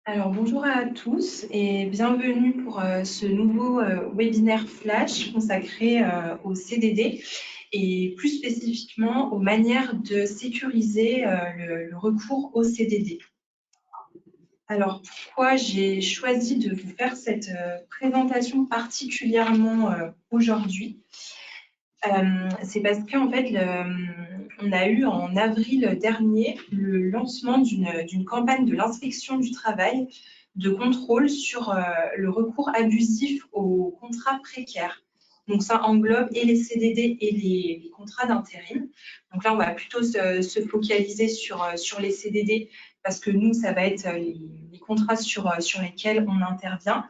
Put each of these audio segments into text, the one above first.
Alors bonjour à tous et bienvenue pour ce nouveau webinaire flash consacré au CDD et plus spécifiquement aux manières de sécuriser le recours au CDD. Alors pourquoi j'ai choisi de vous faire cette présentation particulièrement aujourd'hui? C'est parce qu'en fait, on a eu en avril dernier le lancement d'une campagne de l'inspection du travail de contrôle sur le recours abusif aux contrats précaires. Donc ça englobe et les CDD et les contrats d'intérim. Donc là, on va plutôt se focaliser sur les CDD parce que nous, ça va être les contrats sur lesquels on intervient.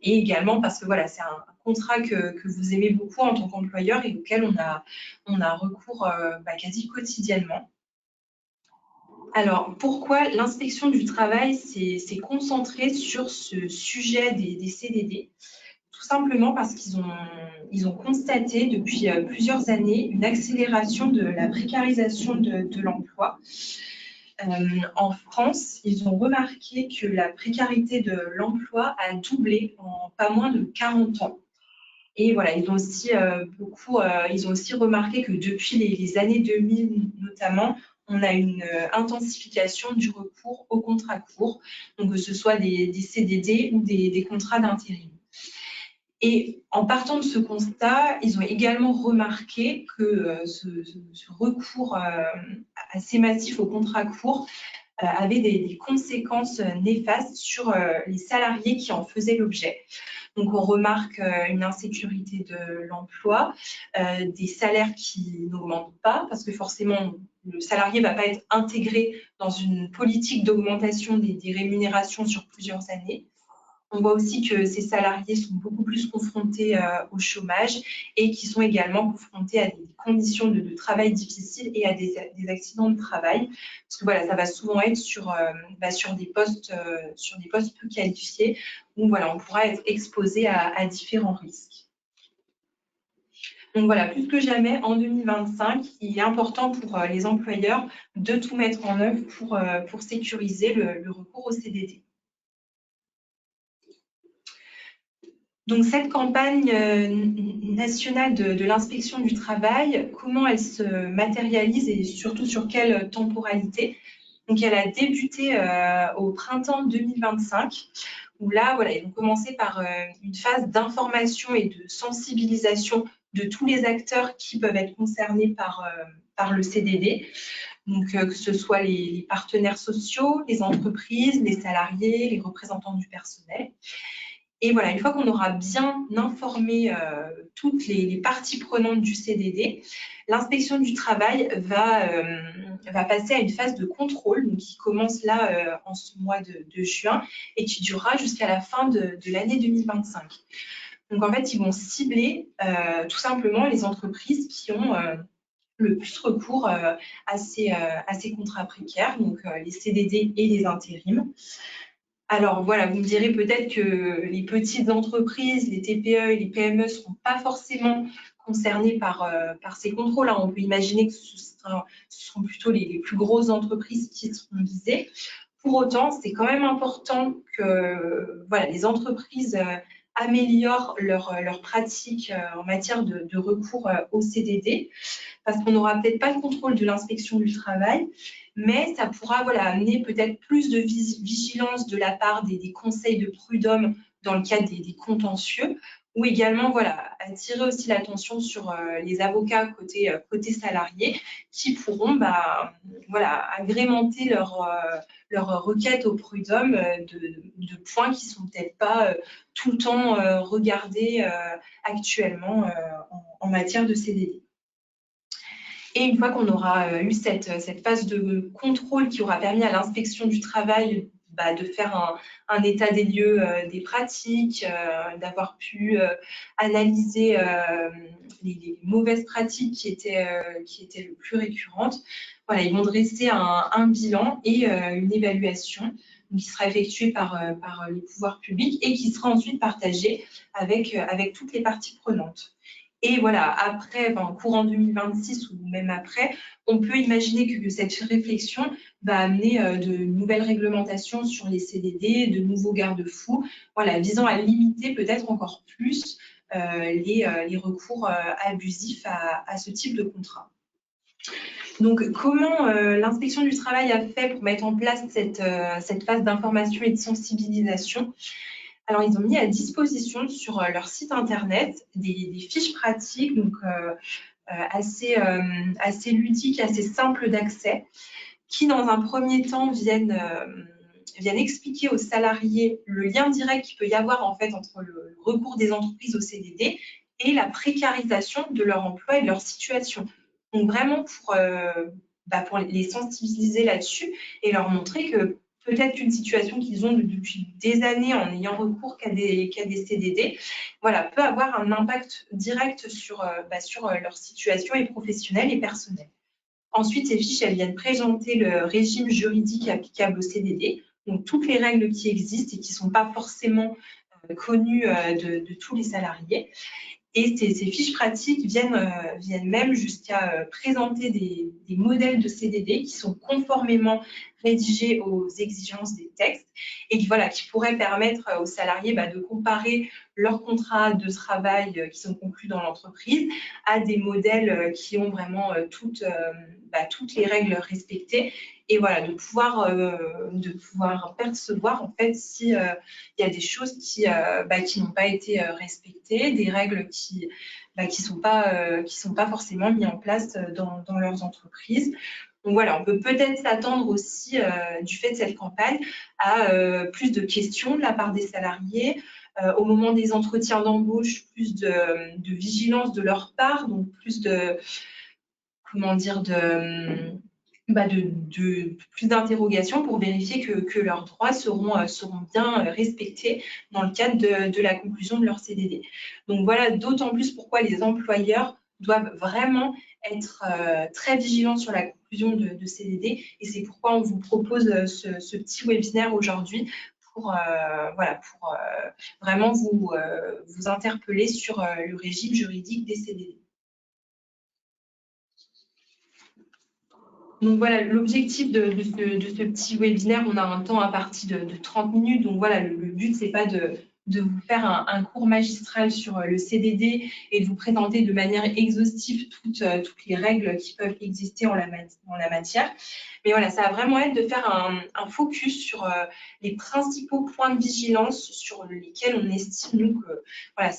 Et également parce que voilà, c'est un contrat que vous aimez beaucoup en tant qu'employeur et auquel on a recours quasi quotidiennement. Alors, pourquoi l'inspection du travail s'est concentrée sur ce sujet des CDD? Tout simplement parce qu'ils ont constaté depuis plusieurs années une accélération de la précarisation de l'emploi. En France, ils ont remarqué que la précarité de l'emploi a doublé en pas moins de 40 ans. Et voilà, ils ont aussi remarqué que depuis les années 2000 notamment, on a une intensification du recours aux contrats courts, donc que ce soit des CDD ou des contrats d'intérim. Et en partant de ce constat, ils ont également remarqué que ce recours assez massif aux contrats courts avait des conséquences néfastes sur les salariés qui en faisaient l'objet. Donc, on remarque une insécurité de l'emploi, des salaires qui n'augmentent pas, parce que forcément, le salarié ne va pas être intégré dans une politique d'augmentation des rémunérations sur plusieurs années. On voit aussi que ces salariés sont beaucoup plus confrontés au chômage et qui sont également confrontés à des conditions de travail difficiles et à des accidents de travail. Parce que voilà, ça va souvent être sur des postes peu qualifiés où voilà, on pourra être exposé à différents risques. Donc voilà, plus que jamais, en 2025, il est important pour les employeurs de tout mettre en œuvre pour sécuriser le recours au CDD. Donc cette campagne nationale de l'inspection du travail, comment elle se matérialise et surtout sur quelle temporalité? Donc elle a débuté au printemps 2025, où là, voilà, ils ont commencé par une phase d'information et de sensibilisation de tous les acteurs qui peuvent être concernés par le CDD. Donc que ce soit les partenaires sociaux, les entreprises, les salariés, les représentants du personnel. Et voilà, une fois qu'on aura bien informé toutes les parties prenantes du CDD, l'inspection du travail va passer à une phase de contrôle, donc qui commence là en ce mois de juin et qui durera jusqu'à la fin de l'année 2025. Donc en fait, ils vont cibler tout simplement les entreprises qui ont le plus recours à ces contrats précaires, donc les CDD et les intérims. Alors voilà, vous me direz peut-être que les petites entreprises, les TPE et les PME ne seront pas forcément concernées par ces contrôles. On peut imaginer que ce seront plutôt les plus grosses entreprises qui seront visées. Pour autant, c'est quand même important que voilà, les entreprises améliorent leurs pratiques en matière de recours au CDD, parce qu'on n'aura peut-être pas le contrôle de l'inspection du travail, mais ça pourra voilà, amener peut-être plus de vigilance de la part des conseils de prud'homme dans le cadre des contentieux, ou également voilà, attirer aussi l'attention sur les avocats côté salarié qui pourront voilà, agrémenter leur requête au prud'homme de points qui ne sont peut-être pas tout le temps regardés actuellement en matière de CDD. Et une fois qu'on aura eu cette phase de contrôle qui aura permis à l'inspection du travail de faire un état des lieux des pratiques, d'avoir pu analyser les mauvaises pratiques qui étaient le plus récurrentes, voilà, ils vont dresser un bilan et une évaluation qui sera effectuée par les pouvoirs publics et qui sera ensuite partagée avec toutes les parties prenantes. Et voilà, après, courant 2026 ou même après, on peut imaginer que cette réflexion va amener de nouvelles réglementations sur les CDD, de nouveaux garde-fous, voilà, visant à limiter peut-être encore plus les recours abusifs à ce type de contrat. Donc, comment l'inspection du travail a fait pour mettre en place cette phase d'information et de sensibilisation? Alors, ils ont mis à disposition sur leur site internet des fiches pratiques, donc assez ludiques, assez simples d'accès, qui, dans un premier temps, viennent expliquer aux salariés le lien direct qu'il peut y avoir en fait entre le recours des entreprises au CDD et la précarisation de leur emploi et de leur situation. Donc vraiment pour les sensibiliser là-dessus et leur montrer que peut-être qu'une situation qu'ils ont depuis des années en ayant recours qu'à des CDD, voilà, peut avoir un impact direct sur leur situation et professionnelle et personnelle. Ensuite, ces fiches, elles viennent présenter le régime juridique applicable au CDD, donc toutes les règles qui existent et qui ne sont pas forcément connues de tous les salariés. Et ces fiches pratiques viennent même jusqu'à présenter des modèles de CDD qui sont conformément rédigés aux exigences des textes et qui pourraient permettre aux salariés de comparer leurs contrats de travail qui sont conclus dans l'entreprise à des modèles qui ont vraiment toutes les règles respectées et voilà, de pouvoir percevoir en fait si il y a des choses qui n'ont pas été respectées, des règles qui sont pas forcément mises en place dans leurs entreprises. Donc voilà, on peut peut-être s'attendre aussi, du fait de cette campagne, à plus de questions de la part des salariés, au moment des entretiens d'embauche, plus de vigilance de leur part, donc plus de plus d'interrogations pour vérifier que leurs droits seront bien respectés dans le cadre de la conclusion de leur CDD. Donc voilà, d'autant plus pourquoi les employeurs doivent vraiment être très vigilants sur la conclusion de CDD et c'est pourquoi on vous propose ce petit webinaire aujourd'hui pour vraiment vous interpeller sur le régime juridique des CDD. Donc voilà, l'objectif de ce petit webinaire, on a un temps à partir de 30 minutes. Donc voilà, le but, c'est pas de vous faire un cours magistral sur le CDD et de vous présenter de manière exhaustive toutes les règles qui peuvent exister en la matière. Mais voilà, ça va vraiment être de faire un focus sur les principaux points de vigilance sur lesquels on estime nous que voilà,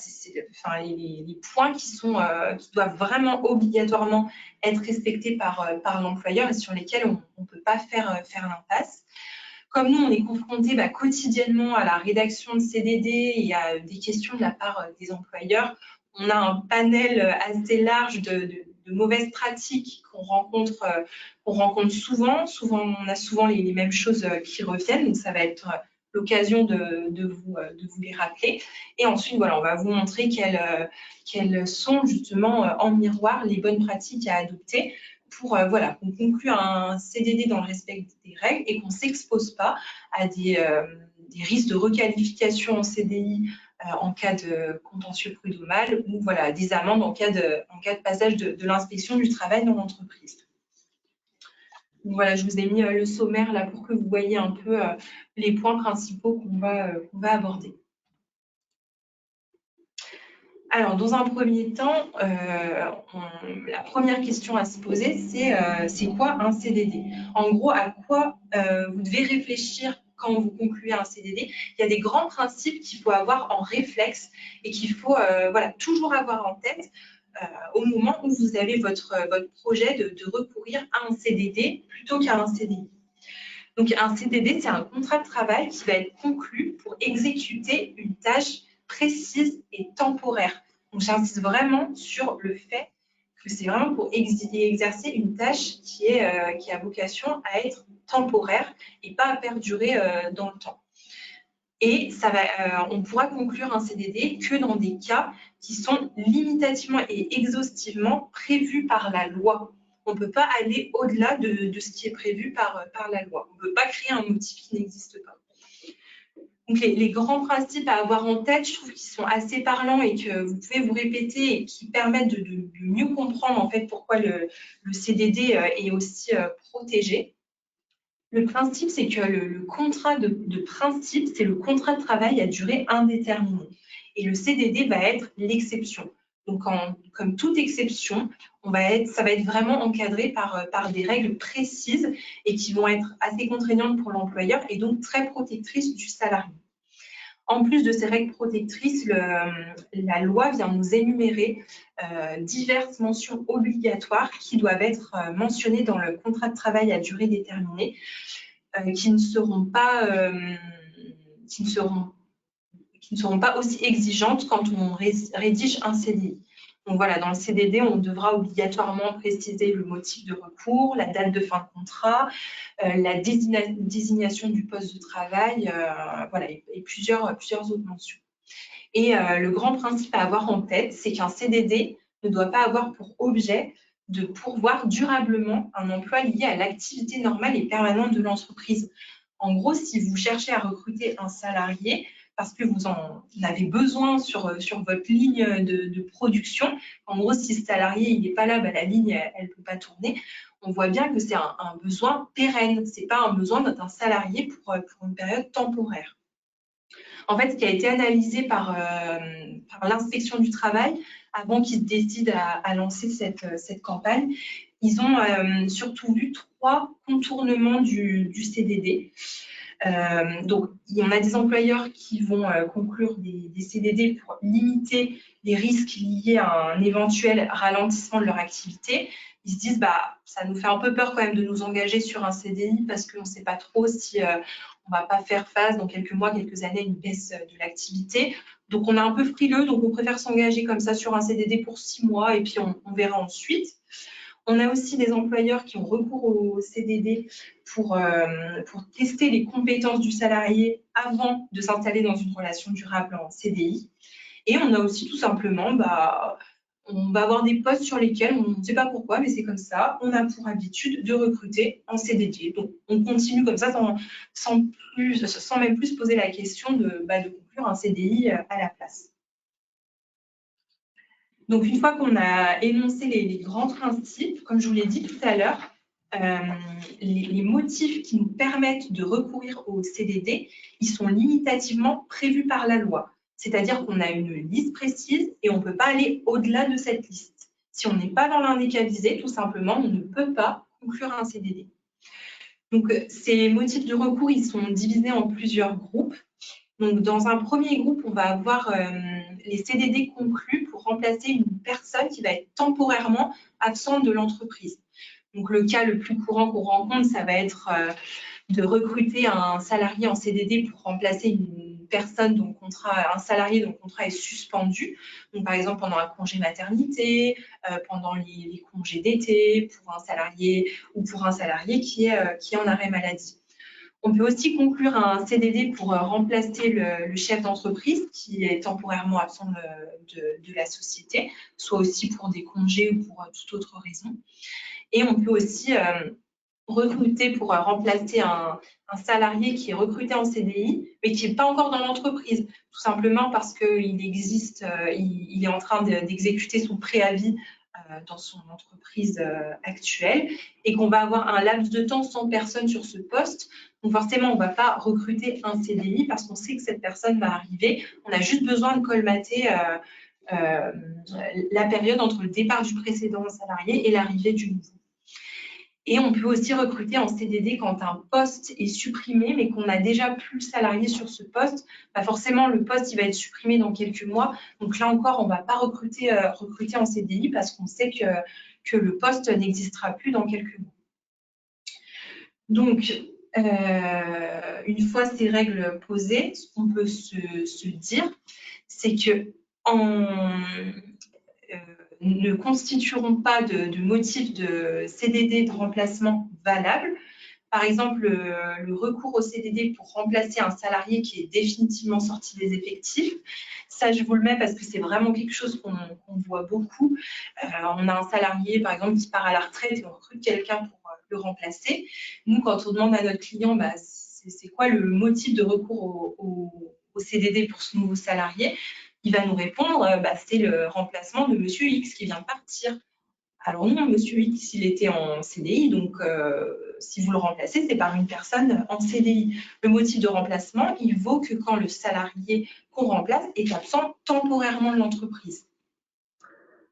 les points qui doivent vraiment obligatoirement être respectés par l'employeur et sur lesquels on ne peut pas faire l'impasse. Comme nous, on est confrontés quotidiennement à la rédaction de CDD et à des questions de la part des employeurs, on a un panel assez large de mauvaises pratiques qu'on rencontre souvent. On a souvent les mêmes choses qui reviennent, donc ça va être l'occasion de vous les rappeler. Et ensuite, voilà, on va vous montrer quelles sont justement en miroir les bonnes pratiques à adopter pour qu'on conclue un CDD dans le respect des règles et qu'on ne s'expose pas à des risques de requalification en CDI en cas de contentieux prud'homal ou voilà, des amendes en cas de passage de l'inspection du travail dans l'entreprise. Donc voilà, je vous ai mis le sommaire là pour que vous voyez un peu les points principaux qu'on va aborder. Alors, dans un premier temps, la première question à se poser, c'est quoi un CDD? En gros, à quoi vous devez réfléchir quand vous concluez un CDD? Il y a des grands principes qu'il faut avoir en réflexe et qu'il faut toujours avoir en tête au moment où vous avez votre projet de recourir à un CDD plutôt qu'à un CDI. Donc, un CDD, c'est un contrat de travail qui va être conclu pour exécuter une tâche précise et temporaire. Donc, j'insiste vraiment sur le fait que c'est vraiment pour exercer une tâche qui a vocation à être temporaire et pas à perdurer dans le temps. Et on pourra conclure un CDD que dans des cas qui sont limitativement et exhaustivement prévus par la loi. On ne peut pas aller au-delà de ce qui est prévu par la loi. On ne peut pas créer un motif qui n'existe pas. Donc, les grands principes à avoir en tête, je trouve qu'ils sont assez parlants et que vous pouvez vous répéter et qui permettent de mieux comprendre en fait pourquoi le CDD est aussi protégé. Le principe, c'est que le contrat de principe, c'est le contrat de travail à durée indéterminée. Et le CDD va être l'exception. Donc, comme toute exception, ça va être vraiment encadré par des règles précises et qui vont être assez contraignantes pour l'employeur et donc très protectrices du salarié. En plus de ces règles protectrices, la loi vient nous énumérer diverses mentions obligatoires qui doivent être mentionnées dans le contrat de travail à durée déterminée, qui ne seront pas aussi exigeantes quand on rédige un CDI. Donc voilà, dans le CDD, on devra obligatoirement préciser le motif de recours, la date de fin de contrat, la désignation du poste de travail, voilà, et plusieurs autres mentions. Et le grand principe à avoir en tête, c'est qu'un CDD ne doit pas avoir pour objet de pourvoir durablement un emploi lié à l'activité normale et permanente de l'entreprise. En gros, si vous cherchez à recruter un salarié parce que vous en avez besoin sur votre ligne de production, en gros, si ce salarié n'est pas là, la ligne, elle ne peut pas tourner. On voit bien que c'est un besoin pérenne, ce n'est pas un besoin d'un salarié pour une période temporaire. En fait, ce qui a été analysé par l'inspection du travail, avant qu'ils se décident à lancer cette campagne, ils ont surtout vu 3 contournements du CDD. Donc, on a des employeurs qui vont conclure des CDD pour limiter les risques liés à un éventuel ralentissement de leur activité. Ils se disent, ça nous fait un peu peur quand même de nous engager sur un CDI parce qu'on ne sait pas trop si on ne va pas faire face dans quelques mois, quelques années à une baisse de l'activité. Donc, on est un peu frileux, donc on préfère s'engager comme ça sur un CDD pour 6 mois et puis on verra ensuite. On a aussi des employeurs qui ont recours au CDD pour tester les compétences du salarié avant de s'installer dans une relation durable en CDI. Et on a aussi tout simplement, on va avoir des postes sur lesquels on ne sait pas pourquoi, mais c'est comme ça, on a pour habitude de recruter en CDD. Donc, on continue comme ça sans même plus se poser la question de conclure un CDI à la place. Donc, une fois qu'on a énoncé les grands principes, comme je vous l'ai dit tout à l'heure, les motifs qui nous permettent de recourir au CDD, ils sont limitativement prévus par la loi. C'est-à-dire qu'on a une liste précise et on ne peut pas aller au-delà de cette liste. Si on n'est pas dans l'indice avisé, tout simplement, on ne peut pas conclure un CDD. Donc, ces motifs de recours, ils sont divisés en plusieurs groupes. Donc, dans un premier groupe, on va avoir les CDD conclus pour remplacer une personne qui va être temporairement absente de l'entreprise. Donc, le cas le plus courant qu'on rencontre, ça va être de recruter un salarié en CDD pour remplacer une personne dont un salarié dont le contrat est suspendu. Donc, par exemple, pendant un congé maternité, pendant les congés d'été, pour un salarié qui est en arrêt maladie. On peut aussi conclure un CDD pour remplacer le chef d'entreprise qui est temporairement absent de la société, soit aussi pour des congés ou pour toute autre raison. Et on peut aussi recruter pour remplacer un salarié qui est recruté en CDI, mais qui n'est pas encore dans l'entreprise, tout simplement parce qu'il existe, il est en train d'exécuter son préavis dans son entreprise actuelle et qu'on va avoir un laps de temps sans personne sur ce poste. Donc forcément, on ne va pas recruter un CDI parce qu'on sait que cette personne va arriver. On a juste besoin de colmater la période entre le départ du précédent salarié et l'arrivée du nouveau. Et on peut aussi recruter en CDD quand un poste est supprimé, mais qu'on n'a déjà plus le salarié sur ce poste. Forcément, le poste il va être supprimé dans quelques mois. Donc là encore, on ne va pas recruter en CDI parce qu'on sait que le poste n'existera plus dans quelques mois. Donc, une fois ces règles posées, ce qu'on peut se dire, c'est que ne constitueront pas de motifs de CDD de remplacement valable. Par exemple, le recours au CDD pour remplacer un salarié qui est définitivement sorti des effectifs. Ça, je vous le mets parce que c'est vraiment quelque chose qu'on voit beaucoup. On a un salarié, par exemple, qui part à la retraite et on recrute quelqu'un pour le remplacer. Nous, quand on demande à notre client, c'est quoi le motif de recours au CDD pour ce nouveau salarié, il va nous répondre, c'est le remplacement de Monsieur X qui vient de partir. Alors non, Monsieur X, il était en CDI, donc si vous le remplacez, c'est par une personne en CDI. Le motif de remplacement, il vaut que quand le salarié qu'on remplace est absent temporairement de l'entreprise.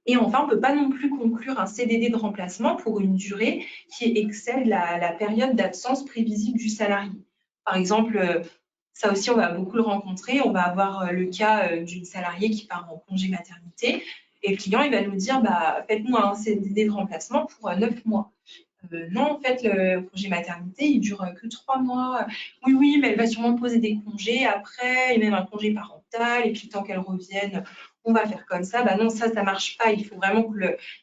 Et enfin, on ne peut pas non plus conclure un CDD de remplacement pour une durée qui excède la période d'absence prévisible du salarié. Par exemple, ça aussi, on va beaucoup le rencontrer. On va avoir le cas d'une salariée qui part en congé maternité et le client, il va nous dire, faites-moi un CDD de remplacement pour 9 mois. Non, en fait, le congé maternité, il dure que 3 mois. Oui, mais elle va sûrement poser des congés après, et même un congé parental, et puis le temps qu'elle revienne, on va faire comme ça. Non, ça marche pas. Il faut vraiment que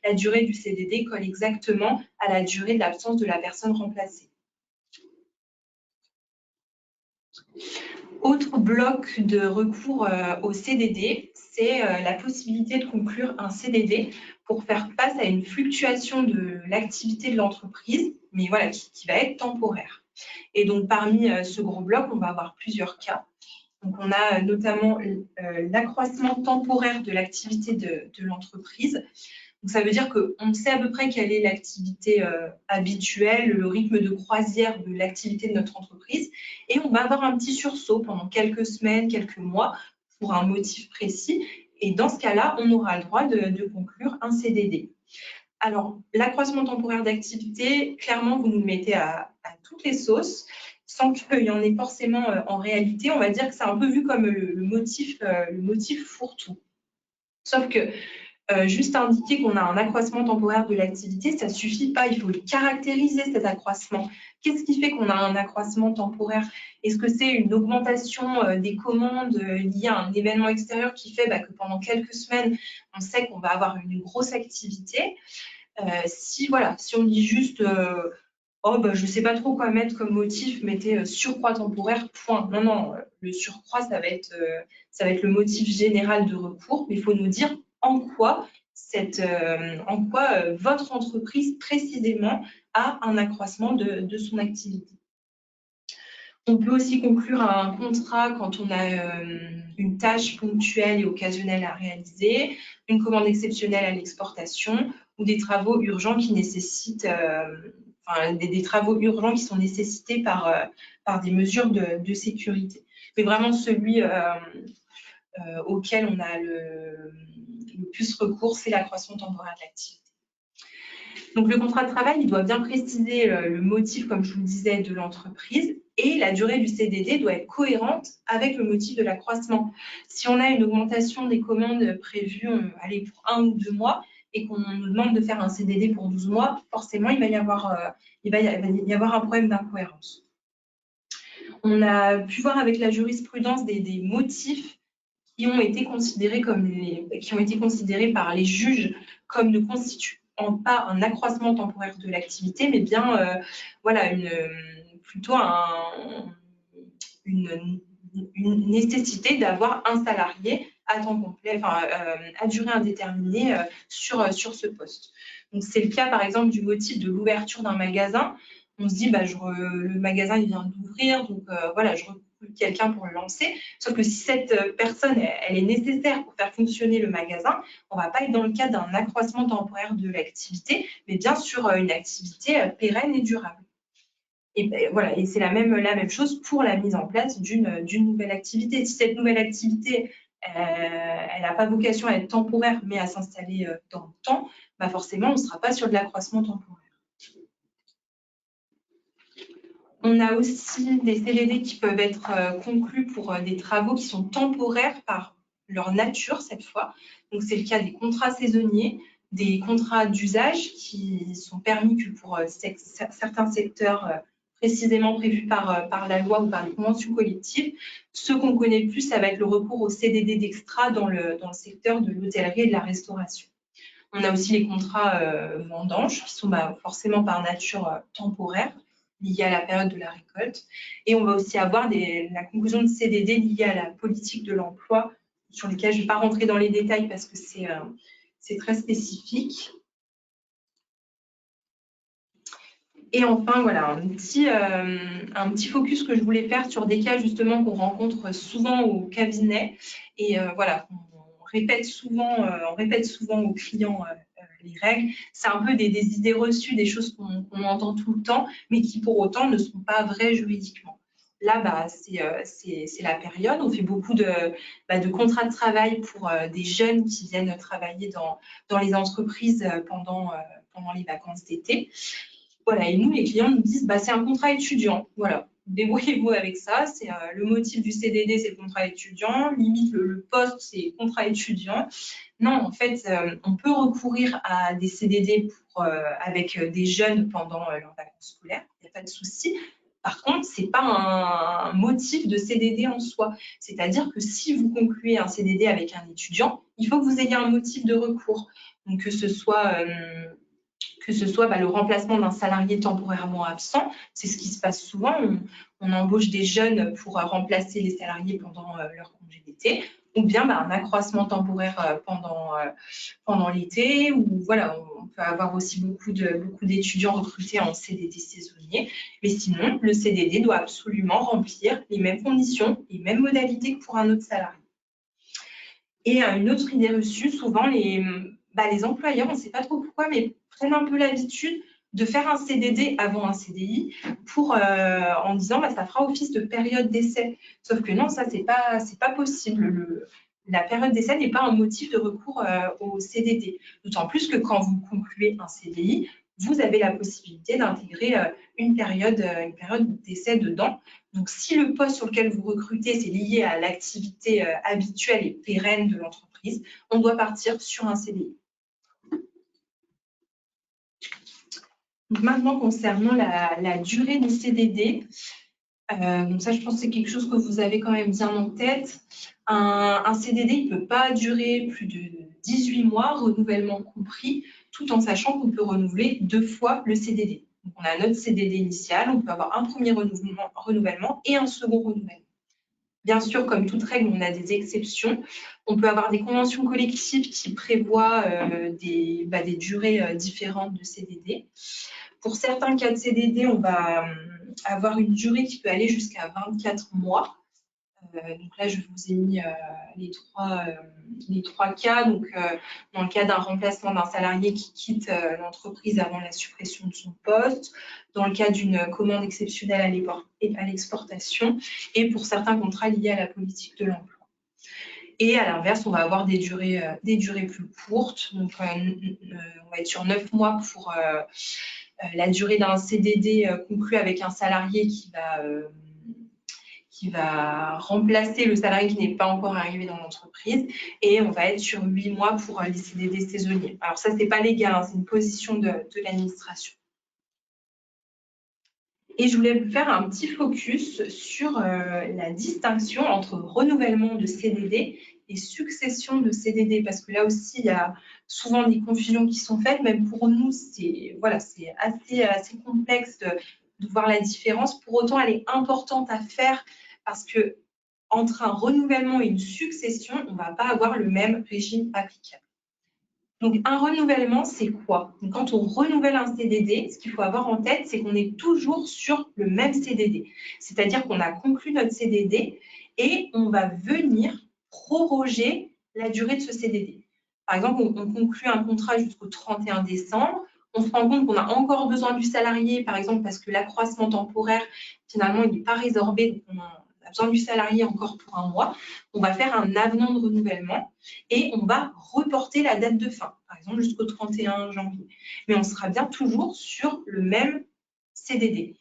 la durée du CDD colle exactement à la durée de l'absence de la personne remplacée. Autre bloc de recours au CDD, c'est la possibilité de conclure un CDD pour faire face à une fluctuation de l'activité de l'entreprise, mais voilà, qui va être temporaire. Et donc, parmi ce gros bloc, on va avoir plusieurs cas. Donc, on a notamment l'accroissement temporaire de l'activité de l'entreprise. Donc, ça veut dire qu'on sait à peu près quelle est l'activité habituelle, le rythme de croisière de l'activité de notre entreprise. Et on va avoir un petit sursaut pendant quelques semaines, quelques mois, pour un motif précis. Et dans ce cas-là, on aura le droit de conclure un CDD. Alors, l'accroissement temporaire d'activité, clairement, vous nous le mettez à toutes les sauces, sans qu'il y en ait forcément en réalité. On va dire que c'est un peu vu comme le motif fourre-tout. Sauf que juste indiquer qu'on a un accroissement temporaire de l'activité, ça ne suffit pas. Il faut le caractériser, cet accroissement. Qu'est-ce qui fait qu'on a un accroissement temporaire? Est-ce que c'est une augmentation des commandes liées à un événement extérieur qui fait que pendant quelques semaines, on sait qu'on va avoir une grosse activité? Si on dit juste je ne sais pas trop quoi mettre comme motif, mettez surcroît temporaire, point. Non, le surcroît, ça va être le motif général de recours, mais il faut nous dire en quoi votre entreprise précisément a un accroissement de son activité. On peut aussi conclure un contrat quand on a une tâche ponctuelle et occasionnelle à réaliser, une commande exceptionnelle à l'exportation ou des travaux urgents qui nécessitent des travaux urgents qui sont nécessités par des mesures de sécurité. Mais vraiment celui auquel on a le plus recours, c'est l'accroissement temporaire de l'activité. Donc, le contrat de travail, il doit bien préciser le motif, comme je vous le disais, de l'entreprise, et la durée du CDD doit être cohérente avec le motif de l'accroissement. Si on a une augmentation des commandes prévues pour 1 ou 2 mois et qu'on nous demande de faire un CDD pour 12 mois, forcément, il va y avoir un problème d'incohérence. On a pu voir avec la jurisprudence des motifs qui ont été considérés par les juges comme ne constituant pas un accroissement temporaire de l'activité, mais bien plutôt une nécessité d'avoir un salarié à temps complet, à durée indéterminée sur ce poste. Donc c'est le cas par exemple du motif de l'ouverture d'un magasin. On se dit le magasin il vient d'ouvrir, donc je recrute quelqu'un pour le lancer. Sauf que si cette personne elle est nécessaire pour faire fonctionner le magasin, on ne va pas être dans le cadre d'un accroissement temporaire de l'activité, mais bien sur une activité pérenne et durable. Et c'est la même chose pour la mise en place d'une nouvelle activité. Si cette nouvelle activité, elle n'a pas vocation à être temporaire, mais à s'installer dans le temps, forcément, on ne sera pas sur de l'accroissement temporaire. On a aussi des CDD qui peuvent être conclus pour des travaux qui sont temporaires par leur nature cette fois. Donc, c'est le cas des contrats saisonniers, des contrats d'usage qui sont permis que pour certains secteurs précisément prévus par la loi ou par les conventions collectives. Ce qu'on connaît le plus, ça va être le recours au CDD d'extra dans le secteur de l'hôtellerie et de la restauration. On a aussi les contrats vendanges qui sont forcément par nature temporaires, liés à la période de la récolte. Et on va aussi avoir la conclusion de CDD liée à la politique de l'emploi, sur lesquels je ne vais pas rentrer dans les détails parce que c'est très spécifique. Et enfin, voilà, un petit focus que je voulais faire sur des cas justement qu'on rencontre souvent au cabinet. Et voilà, on répète souvent aux clients les règles. C'est un peu des idées reçues, des choses qu'on entend tout le temps, mais qui pour autant ne sont pas vraies juridiquement. Là, c'est la période. On fait beaucoup de contrats de travail pour des jeunes qui viennent travailler dans les entreprises pendant les vacances d'été. Voilà, et nous, les clients nous disent, c'est un contrat étudiant. Voilà, débrouillez-vous avec ça. C'est le motif du CDD, c'est le contrat étudiant. Limite, le poste, c'est contrat étudiant. Non, en fait, on peut recourir à des CDD avec des jeunes pendant leurs vacances scolaires. Il n'y a pas de souci. Par contre, ce n'est pas un motif de CDD en soi. C'est-à-dire que si vous concluez un CDD avec un étudiant, il faut que vous ayez un motif de recours. Donc, que ce soit le remplacement d'un salarié temporairement absent. C'est ce qui se passe souvent. On embauche des jeunes pour remplacer les salariés pendant leur congé d'été, ou bien un accroissement temporaire pendant l'été, ou voilà, on peut avoir aussi beaucoup d'étudiants recrutés en CDD saisonnier. Mais sinon, le CDD doit absolument remplir les mêmes conditions, les mêmes modalités que pour un autre salarié. Et une autre idée reçue, souvent les employeurs, on ne sait pas trop pourquoi, mais prennent un peu l'habitude de faire un CDD avant un CDI en disant ça fera office de période d'essai. Sauf que non, ça, c'est pas possible. La période d'essai n'est pas un motif de recours au CDD. D'autant plus que quand vous concluez un CDI, vous avez la possibilité d'intégrer une période d'essai dedans. Donc, si le poste sur lequel vous recrutez, c'est lié à l'activité habituelle et pérenne de l'entreprise, on doit partir sur un CDI. Donc, maintenant, concernant la durée du CDD, donc ça, je pense que c'est quelque chose que vous avez quand même bien en tête. Un CDD, il ne peut pas durer plus de 18 mois, renouvellement compris, tout en sachant qu'on peut renouveler 2 fois le CDD. Donc, on a notre CDD initial, on peut avoir un premier renouvellement et un second renouvellement. Bien sûr, comme toute règle, on a des exceptions. On peut avoir des conventions collectives qui prévoient des durées différentes de CDD. Pour certains cas de CDD, on va avoir une durée qui peut aller jusqu'à 24 mois. Donc là, je vous ai mis les trois cas. Donc, dans le cas d'un remplacement d'un salarié qui quitte l'entreprise avant la suppression de son poste, dans le cas d'une commande exceptionnelle à l'exportation, et pour certains contrats liés à la politique de l'emploi. Et à l'inverse, on va avoir des durées plus courtes. Donc, on va être sur 9 mois pour la durée d'un CDD conclu avec un salarié qui va remplacer le salarié qui n'est pas encore arrivé dans l'entreprise, et on va être sur 8 mois pour les CDD saisonniers. Alors ça, c'est pas légal, hein, c'est une position de l'administration. Et je voulais vous faire un petit focus sur la distinction entre renouvellement de CDD et succession de CDD, parce que là aussi, il y a souvent des confusions qui sont faites. Même pour nous, c'est assez complexe de voir la différence. Pour autant, elle est importante à faire parce que entre un renouvellement et une succession, on ne va pas avoir le même régime applicable. Donc, un renouvellement, c'est quoi? Donc, quand on renouvelle un CDD, ce qu'il faut avoir en tête, c'est qu'on est toujours sur le même CDD. C'est-à-dire qu'on a conclu notre CDD et on va venir proroger la durée de ce CDD. Par exemple, on conclut un contrat jusqu'au 31 décembre. On se rend compte qu'on a encore besoin du salarié, par exemple, parce que l'accroissement temporaire, finalement, il n'est pas résorbé. Donc, on a besoin du salarié encore pour un mois. On va faire un avenant de renouvellement et on va reporter la date de fin, par exemple jusqu'au 31 janvier. Mais on sera bien toujours sur le même CDD.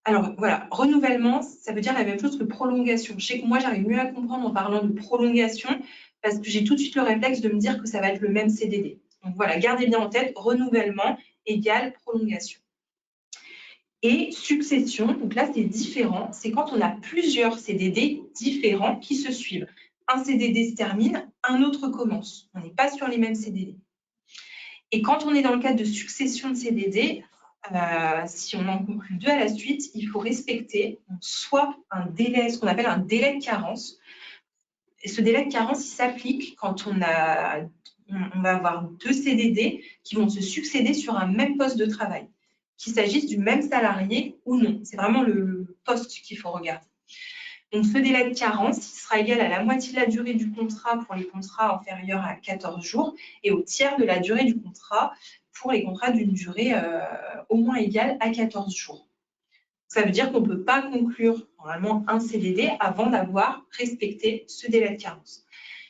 Alors voilà, renouvellement, ça veut dire la même chose que prolongation. Je sais que moi, j'arrive mieux à comprendre en parlant de prolongation parce que j'ai tout de suite le réflexe de me dire que ça va être le même CDD. Donc voilà, gardez bien en tête, renouvellement égale prolongation. Et succession, donc là, c'est différent. C'est quand on a plusieurs CDD différents qui se suivent. Un CDD se termine, un autre commence. On n'est pas sur les mêmes CDD. Et quand on est dans le cadre de succession de CDD, si on en conclut 2 à la suite, il faut respecter soit un délai, ce qu'on appelle un délai de carence. Et ce délai de carence, il s'applique quand on va avoir 2 CDD qui vont se succéder sur un même poste de travail. qu'il s'agisse du même salarié ou non. C'est vraiment le poste qu'il faut regarder. Donc, ce délai de carence sera égal à la moitié de la durée du contrat pour les contrats inférieurs à 14 jours et au tiers de la durée du contrat pour les contrats d'une durée au moins égale à 14 jours. Ça veut dire qu'on ne peut pas conclure normalement un CDD avant d'avoir respecté ce délai de carence.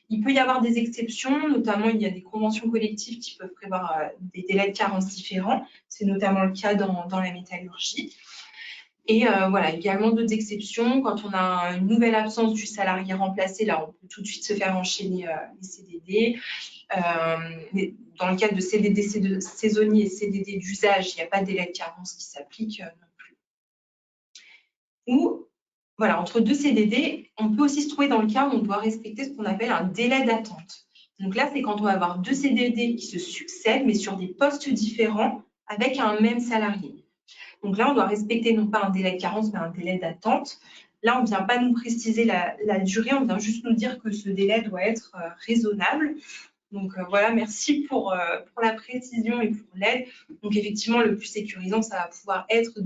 Il peut y avoir des exceptions, notamment il y a des conventions collectives qui peuvent prévoir des délais de carence différents. C'est notamment le cas dans la métallurgie. Et voilà, également d'autres exceptions. Quand on a une nouvelle absence du salarié remplacé, là, on peut tout de suite se faire enchaîner les CDD. Dans le cadre de CDD saisonnier et CDD d'usage, il n'y a pas de délai de carence qui s'applique non plus. Ou, voilà, entre deux CDD, on peut aussi se trouver dans le cas où on doit respecter ce qu'on appelle un délai d'attente. Donc là, c'est quand on va avoir deux CDD qui se succèdent, mais sur des postes différents avec un même salarié. Donc là, on doit respecter non pas un délai de carence, mais un délai d'attente. Là, on ne vient pas nous préciser la durée, on vient juste nous dire que ce délai doit être raisonnable. Donc voilà, merci pour la précision et pour l'aide. Donc effectivement, le plus sécurisant, ça va pouvoir être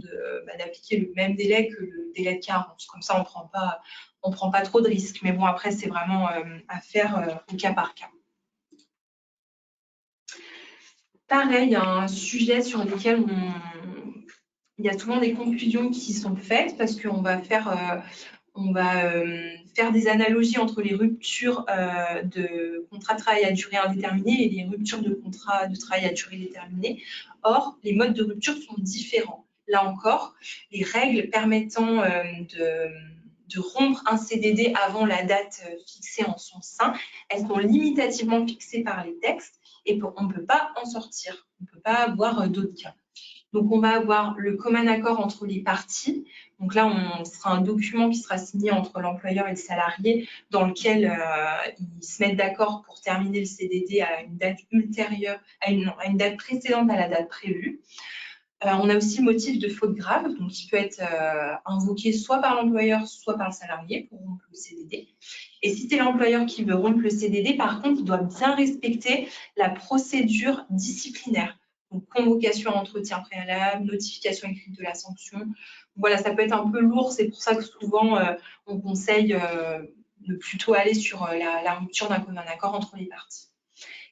d'appliquer le même délai que le délai de carence. Comme ça, on ne prend pas trop de risques. Mais bon, après, c'est vraiment à faire au cas par cas. Pareil, il y a un sujet sur lequel il y a souvent des confusions qui sont faites parce qu'on va faire des analogies entre les ruptures de contrat de travail à durée indéterminée et les ruptures de contrat de travail à durée déterminée. Or, les modes de rupture sont différents. Là encore, les règles permettant de rompre un CDD avant la date fixée en son sein, elles sont limitativement fixées par les textes et on ne peut pas en sortir. On ne peut pas avoir d'autres cas. Donc, on va avoir le commun accord entre les parties. Donc là, ce sera un document qui sera signé entre l'employeur et le salarié dans lequel ils se mettent d'accord pour terminer le CDD à une date ultérieure, à une date précédente à la date prévue. On a aussi le motif de faute grave, donc qui peut être invoqué soit par l'employeur, soit par le salarié pour rompre le CDD. Et si c'est l'employeur qui veut rompre le CDD, par contre, il doit bien respecter la procédure disciplinaire. Donc, convocation à entretien préalable, notification écrite de la sanction. Voilà, ça peut être un peu lourd, c'est pour ça que souvent, on conseille de plutôt aller sur la rupture d'un commun accord entre les parties.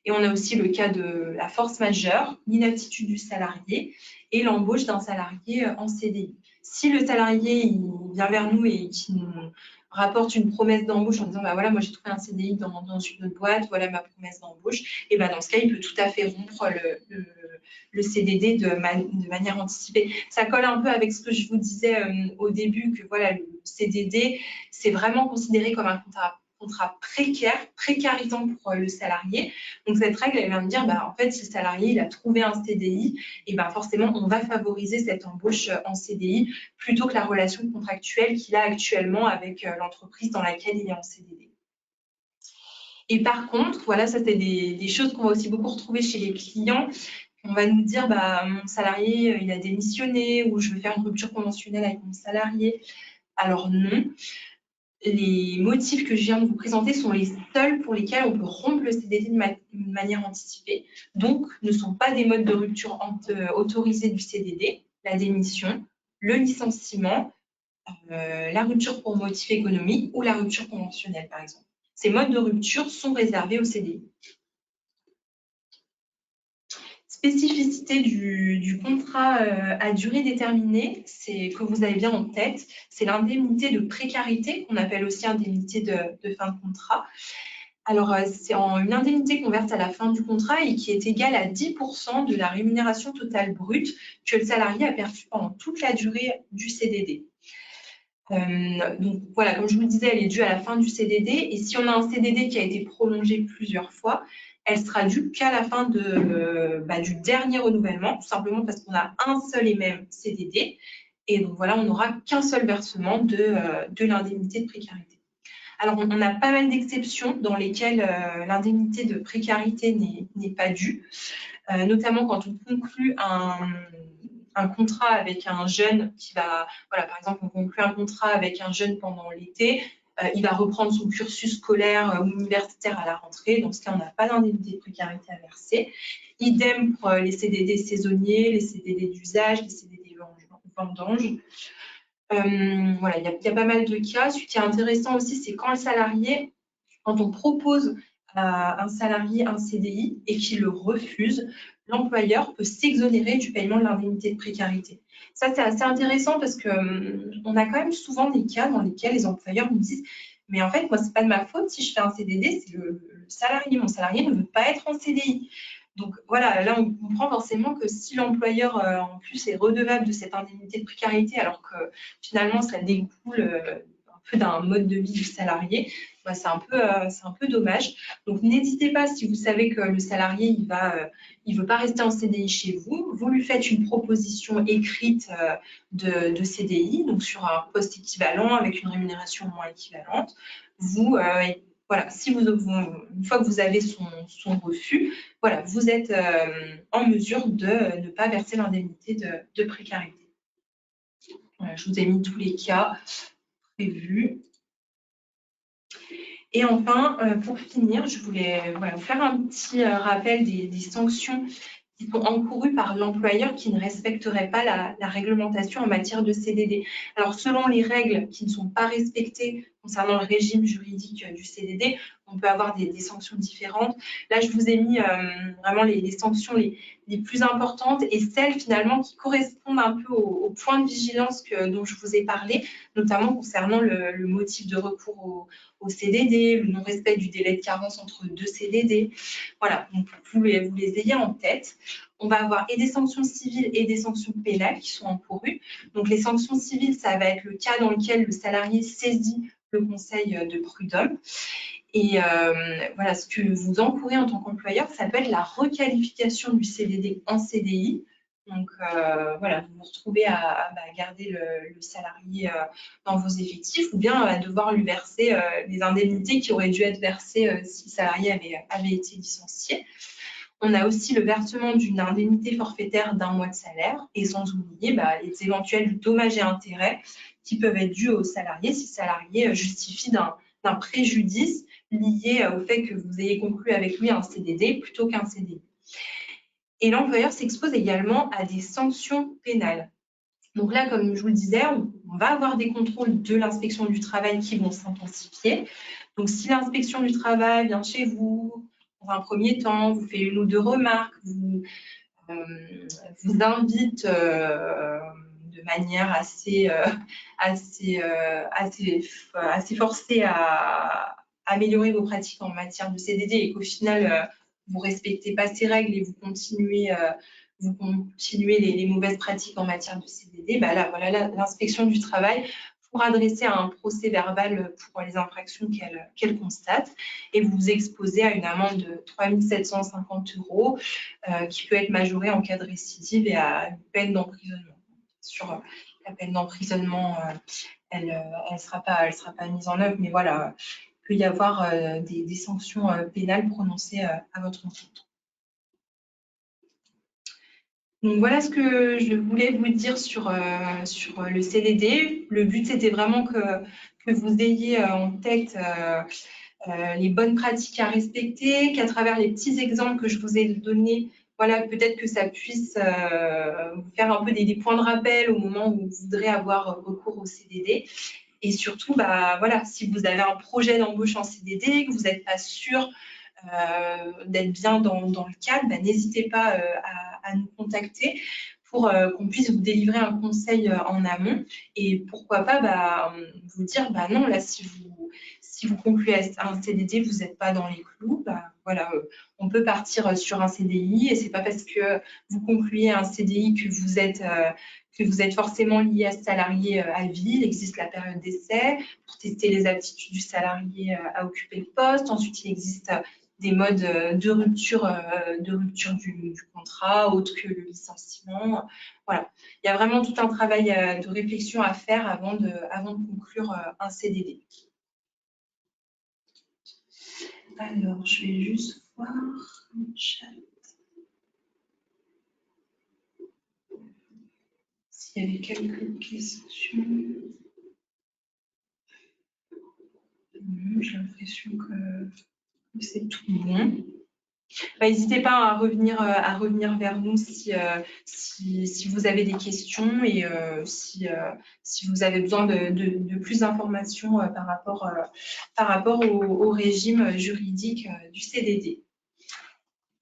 Et on a aussi le cas de la force majeure, l'inaptitude du salarié et l'embauche d'un salarié en CDI. Si le salarié il vient vers nous et qu'il nous rapporte une promesse d'embauche en disant bah voilà, moi j'ai trouvé un CDI dans une autre boîte, voilà ma promesse d'embauche, et ben dans ce cas, il peut tout à fait rompre le CDD de manière anticipée. Ça colle un peu avec ce que je vous disais au début, que voilà, le CDD, c'est vraiment considéré comme un contrat précaire, précarisant pour le salarié. Donc, cette règle, elle vient de dire, bah, en fait, si le salarié il a trouvé un CDI, et ben forcément, on va favoriser cette embauche en CDI plutôt que la relation contractuelle qu'il a actuellement avec l'entreprise dans laquelle il est en CDD. Et par contre, voilà, ça, c'est des choses qu'on va aussi beaucoup retrouver chez les clients. On va nous dire, bah, mon salarié, il a démissionné ou je veux faire une rupture conventionnelle avec mon salarié. Alors non. Les motifs que je viens de vous présenter sont les seuls pour lesquels on peut rompre le CDD de manière anticipée. Donc, ne sont pas des modes de rupture autorisés du CDD, la démission, le licenciement, la rupture pour motif économique ou la rupture conventionnelle, par exemple. Ces modes de rupture sont réservés au CDI. Spécificité du contrat à durée déterminée, c'est que vous avez bien en tête, c'est l'indemnité de précarité, qu'on appelle aussi indemnité de fin de contrat. Alors, c'est une indemnité qu'on verse à la fin du contrat et qui est égale à 10% de la rémunération totale brute que le salarié a perçue pendant toute la durée du CDD. Donc voilà, comme je vous le disais, elle est due à la fin du CDD et si on a un CDD qui a été prolongé plusieurs fois, elle sera due qu'à la fin du dernier renouvellement, tout simplement parce qu'on a un seul et même CDD. Et donc voilà, on n'aura qu'un seul versement de l'indemnité de précarité. Alors, on a pas mal d'exceptions dans lesquelles l'indemnité de précarité n'est pas due, notamment quand on conclut un contrat avec un jeune qui va, voilà, par exemple, on conclut un contrat avec un jeune pendant l'été, il va reprendre son cursus scolaire ou universitaire à la rentrée. Dans ce cas, on n'a pas d'indemnité de précarité à verser. Idem pour les CDD saisonniers, les CDD d'usage, les CDD vendanges. Voilà, il y a pas mal de cas. Ce qui est intéressant aussi, c'est quand on propose à un salarié un CDI et qu'il le refuse, l'employeur peut s'exonérer du paiement de l'indemnité de précarité. Ça, c'est assez intéressant parce qu'on a quand même souvent des cas dans lesquels les employeurs nous disent « mais en fait, moi, c'est pas de ma faute si je fais un CDD, c'est le salarié. Mon salarié ne veut pas être en CDI. » Donc voilà, là, on comprend forcément que si l'employeur, en plus, est redevable de cette indemnité de précarité, alors que finalement, ça découle un peu d'un mode de vie du salarié, bah, c'est un peu dommage. Donc, n'hésitez pas, si vous savez que le salarié, il veut pas rester en CDI chez vous, vous lui faites une proposition écrite de CDI, donc sur un poste équivalent avec une rémunération moins équivalente. Voilà, une fois que vous avez son refus, voilà, vous êtes en mesure de ne pas verser l'indemnité de précarité. Voilà, je vous ai mis tous les cas prévus. Et enfin, pour finir, je voulais vous faire un petit rappel des sanctions qui sont encourues par l'employeur qui ne respecterait pas la réglementation en matière de CDD. Alors, selon les règles qui ne sont pas respectées concernant le régime juridique du CDD, on peut avoir des sanctions différentes. Là, je vous ai mis vraiment les sanctions les plus importantes et celles finalement qui correspondent un peu au point de vigilance dont je vous ai parlé, notamment concernant le motif de recours au CDD, le non-respect du délai de carence entre deux CDD. Voilà, donc vous les ayez en tête. On va avoir et des sanctions civiles et des sanctions pénales qui sont encourues. Donc les sanctions civiles, ça va être le cas dans lequel le salarié saisit le conseil de prud'homme. Et voilà, ce que vous encourez en tant qu'employeur, ça peut être la requalification du CDD en CDI. Donc voilà, vous vous retrouvez à garder le salarié dans vos effectifs ou bien à devoir lui verser les indemnités qui auraient dû être versées si le salarié avait été licencié. On a aussi le versement d'une indemnité forfaitaire d'un mois de salaire et sans oublier les éventuels dommages et intérêts qui peuvent être dus au salarié si le salarié justifie d'un préjudice lié au fait que vous ayez conclu avec lui un CDD plutôt qu'un CDI. Et l'employeur s'expose également à des sanctions pénales. Donc là, comme je vous le disais, on va avoir des contrôles de l'inspection du travail qui vont s'intensifier. Donc si l'inspection du travail vient chez vous, dans un premier temps, vous fait une ou deux remarques, vous invite de manière assez forcée à améliorer vos pratiques en matière de CDD et qu'au final, vous ne respectez pas ces règles et vous continuez les mauvaises pratiques en matière de CDD, là, voilà, l'inspection du travail pourra dresser un procès verbal pour les infractions qu'elle constate et vous vous exposez à une amende de 3 750 € qui peut être majorée en cas de récidive et à une peine d'emprisonnement. Sur la peine d'emprisonnement, elle ne sera pas mise en œuvre, mais voilà, il peut y avoir des sanctions pénales prononcées à votre encontre. Donc voilà ce que je voulais vous dire sur le CDD. Le but, c'était vraiment que vous ayez en tête les bonnes pratiques à respecter, qu'à travers les petits exemples que je vous ai donnés, voilà, peut-être que ça puisse vous faire un peu des points de rappel au moment où vous voudrez avoir recours au CDD. Et surtout, voilà, si vous avez un projet d'embauche en CDD, que vous n'êtes pas sûr d'être bien dans le cadre, n'hésitez pas à nous contacter pour qu'on puisse vous délivrer un conseil en amont et pourquoi pas vous dire non, là, si vous concluez un CDD, vous n'êtes pas dans les clous, voilà, on peut partir sur un CDI et c'est pas parce que vous concluez un CDI que vous êtes forcément lié à ce salarié à vie. Il existe la période d'essai pour tester les aptitudes du salarié à occuper le poste. Ensuite, il existe des modes de rupture du contrat, autres que le licenciement. Voilà. Il y a vraiment tout un travail de réflexion à faire avant de conclure un CDD. Alors, je vais juste voir le chat. S'il y avait quelques questions. J'ai l'impression que c'est tout bon. N'hésitez pas à revenir vers nous si vous avez des questions et si vous avez besoin de plus d'informations par rapport au régime juridique du CDD.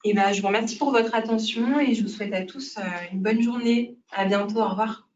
Et ben, je vous remercie pour votre attention et je vous souhaite à tous une bonne journée. À bientôt. Au revoir.